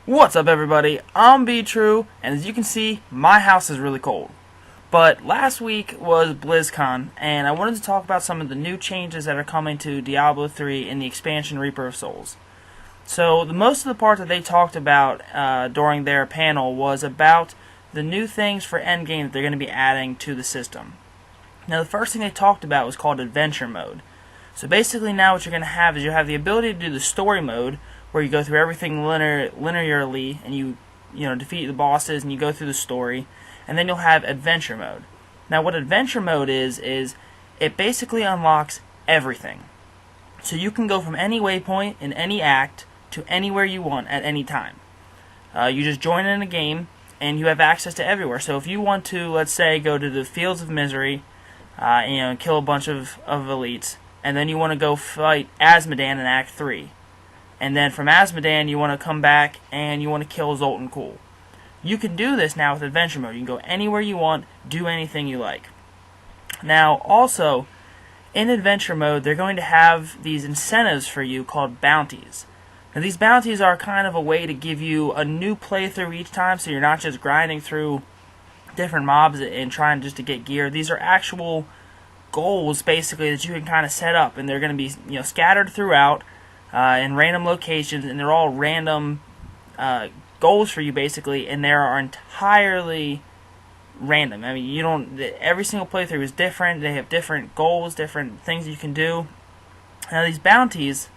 What's up, everybody? I'm B-True, and as you can see, my house is really cold. But last week was Blizzcon, and I wanted to talk about some of the new changes that are coming to Diablo 3 in the expansion Reaper of Souls. So, most of the part that they talked about during their panel was about the new things for endgame that they're going to be adding to the system. Now, the first thing they talked about was called Adventure Mode. So basically now what you're going to have is you have the ability to do the story mode, where you go through everything linearly, and you defeat the bosses and you go through the story, and then you'll have adventure mode. Now what adventure mode is it basically unlocks everything. So you can go from any waypoint in any act to anywhere you want at any time. You just join in a game and you have access to everywhere. So if you want to, let's say, go to the Fields of Misery and kill a bunch of elites, and then you want to go fight Azmodan in Act 3. And then from Azmodan, you want to come back and you want to kill Zoltan Kulle. You can do this now with Adventure Mode. You can go anywhere you want, do anything you like. Now, also, in Adventure Mode, they're going to have these incentives for you called bounties. Now, these bounties are kind of a way to give you a new playthrough each time, so you're not just grinding through different mobs and trying just to get gear. These are actual goals, basically, that you can kind of set up, and they're going to be scattered throughout, in random locations, and they're all random goals for you, basically, and they are entirely random. I mean, every single playthrough is different. They have different goals, different things you can do. Now, these bounties,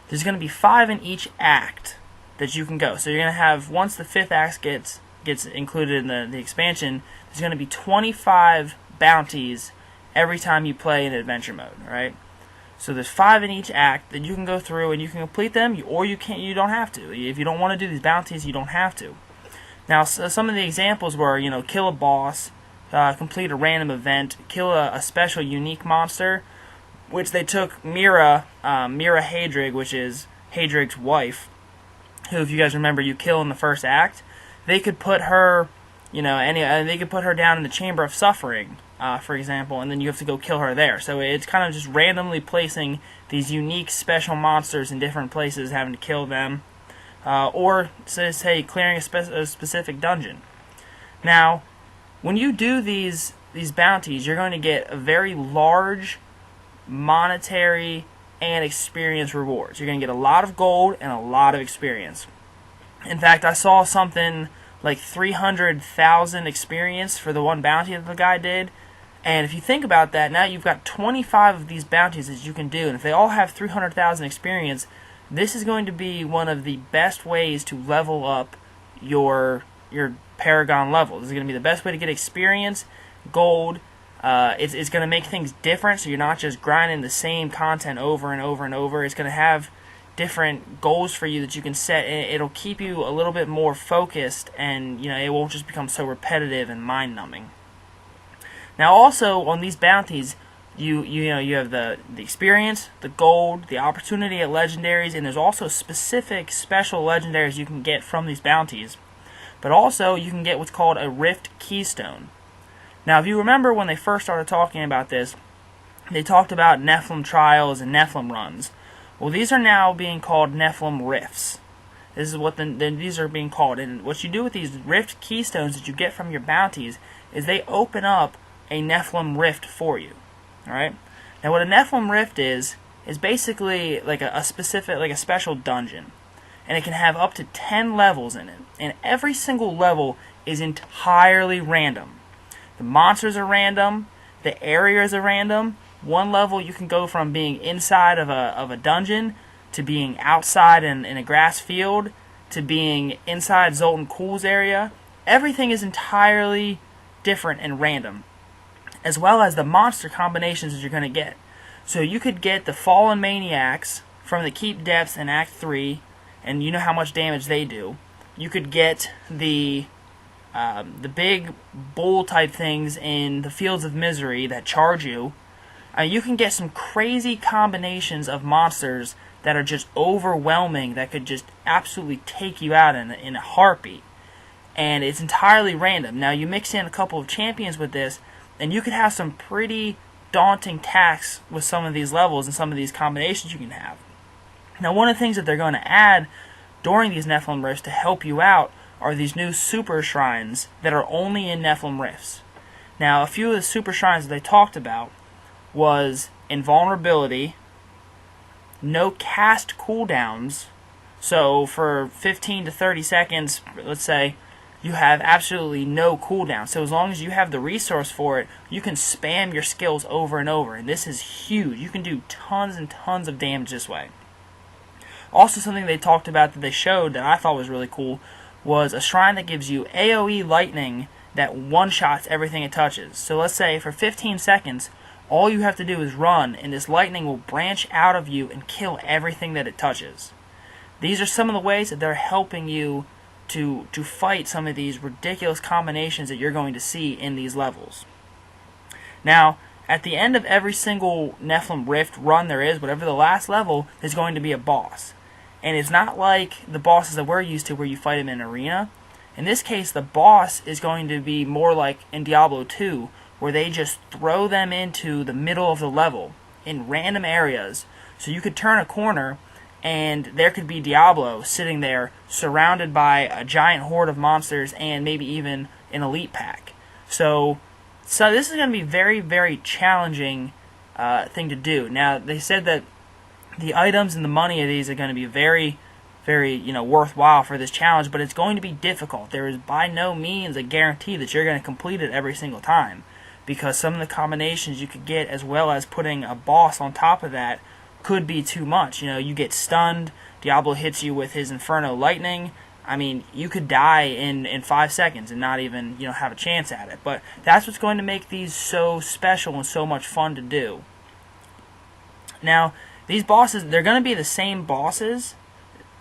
there's going to be 5 in each act that you can go. So you're going to have, once the 5th act gets included in the expansion, there's going to be 25 bounties every time you play in adventure mode, right? So there's 5 in each act that you can go through and you can complete them, or you don't have to. If you don't want to do these bounties, you don't have to. Now, some of the examples were, kill a boss, complete a random event, kill a special unique monster, which they took Mira Hadrig, which is Hadrig's wife, who, if you guys remember, you kill in the first act. They could put her, they could put her down in the Chamber of Suffering, for example, and then you have to go kill her there. So it's kind of just randomly placing these unique special monsters in different places, having to kill them, or say clearing a specific dungeon. Now, when you do these bounties, you're going to get a very large monetary and experience rewards. You're going to get a lot of gold and a lot of experience. In fact, I saw something like 300,000 experience for the one bounty that the guy did. And if you think about that, now you've got 25 of these bounties that you can do. And if they all have 300,000 experience, this is going to be one of the best ways to level up your Paragon level. This is going to be the best way to get experience, gold. It's going to make things different, so you're not just grinding the same content over and over and over. It's going to have different goals for you that you can set. It'll keep you a little bit more focused, and it won't just become so repetitive and mind-numbing. Now, also on these bounties, you have the experience, the gold, the opportunity at legendaries, and there's also specific special legendaries you can get from these bounties. But also, you can get what's called a Rift Keystone. Now, if you remember when they first started talking about this, they talked about Nephalem trials and Nephalem runs. Well, these are now being called Nephalem Rifts. This is what these are being called. And what you do with these Rift Keystones that you get from your bounties is they open up a Nephalem Rift for you. Alright? Now, what a Nephalem Rift is basically like a special dungeon. And it can have up to 10 levels in it. And every single level is entirely random. The monsters are random. The areas are random. One level you can go from being inside of a dungeon to being outside in a grass field to being inside Zoltan Kulle's area. Everything is entirely different and random, as well as the monster combinations that you're going to get. So you could get the Fallen Maniacs from the Keep Depths in Act 3, and you know how much damage they do. You could get the big bull type things in the Fields of Misery that charge you. You can get some crazy combinations of monsters that are just overwhelming, that could just absolutely take you out in a heartbeat. And it's entirely random. Now, you mix in a couple of champions with this, and you could have some pretty daunting tasks with some of these levels and some of these combinations you can have. Now, one of the things that they're going to add during these Nephalem rifts to help you out are these new super shrines that are only in Nephalem rifts. Now, a few of the super shrines that they talked about was invulnerability, no cast cooldowns, so for 15 to 30 seconds, let's say, you have absolutely no cooldown. So as long as you have the resource for it, you can spam your skills over and over, and this is huge. You can do tons and tons of damage this way. Also, something they talked about that they showed that I thought was really cool was a shrine that gives you AoE lightning that one-shots everything it touches. So let's say for 15 seconds, all you have to do is run, and this lightning will branch out of you and kill everything that it touches. These are some of the ways that they're helping you to fight some of these ridiculous combinations that you're going to see in these levels. Now, at the end of every single Nephalem Rift run there is, whatever the last level, there's going to be a boss. And it's not like the bosses that we're used to where you fight them in an arena. In this case, the boss is going to be more like in Diablo 2, where they just throw them into the middle of the level in random areas. So you could turn a corner and there could be Diablo sitting there surrounded by a giant horde of monsters and maybe even an elite pack. So this is going to be very, very challenging thing to do. Now, they said that the items and the money of these are going to be very, very, worthwhile for this challenge, but it's going to be difficult. There is by no means a guarantee that you're going to complete it every single time, because some of the combinations you could get, as well as putting a boss on top of that, could be too much. You get stunned, Diablo hits you with his Inferno Lightning. I mean, you could die in 5 seconds and not even, have a chance at it. But that's what's going to make these so special and so much fun to do. Now, these bosses, they're going to be the same bosses,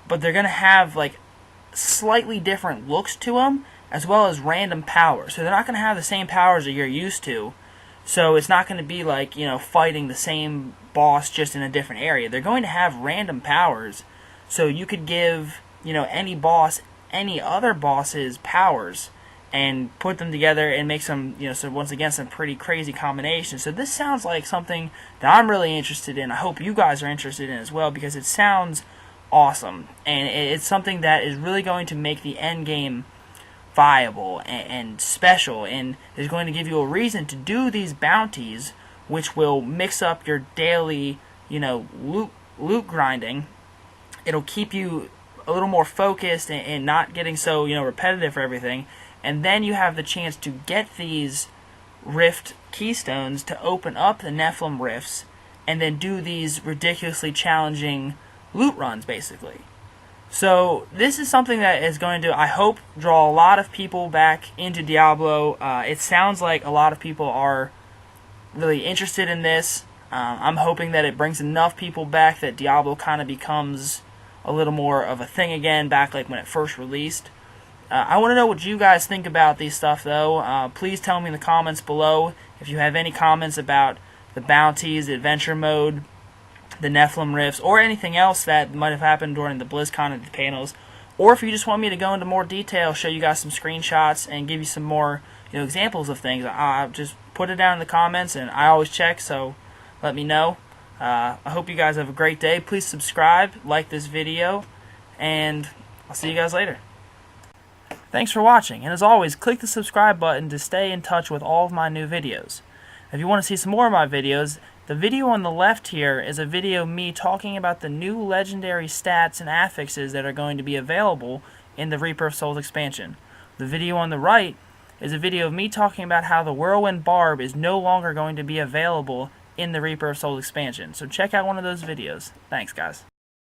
but they're going to have, slightly different looks to them, as well as random powers. So they're not going to have the same powers that you're used to. So it's not going to be like, fighting the same boss just in a different area. They're going to have random powers. So you could give, any boss, any other boss's powers and put them together and make some, so once again, some pretty crazy combinations. So this sounds like something that I'm really interested in. I hope you guys are interested in as well, because it sounds awesome. And it's something that is really going to make the end game viable and special, and is going to give you a reason to do these bounties, which will mix up your daily, loot grinding. It'll keep you a little more focused and not getting so, repetitive for everything. And then you have the chance to get these Rift Keystones to open up the Nephalem Rifts, and then do these ridiculously challenging loot runs, basically. So this is something that is going to, I hope, draw a lot of people back into Diablo. It sounds like a lot of people are really interested in this. I'm hoping that it brings enough people back that Diablo kind of becomes a little more of a thing again, back like when it first released. I want to know what you guys think about these stuff, though. Please tell me in the comments below if you have any comments about the bounties, the adventure mode, the Nephalem Rifts, or anything else that might have happened during the Blizzcon and the panels, or if you just want me to go into more detail, show you guys some screenshots, and give you some more examples of things. Just put it down in the comments, and I always check, so let me know. I hope you guys have a great day. Please subscribe, like this video, and I'll see you guys later. Thanks for watching, and as always, click the subscribe button to stay in touch with all of my new videos. If you want to see some more of my videos, the video on the left here is a video of me talking about the new legendary stats and affixes that are going to be available in the Reaper of Souls expansion. The video on the right is a video of me talking about how the Whirlwind Barb is no longer going to be available in the Reaper of Souls expansion. So check out one of those videos. Thanks, guys.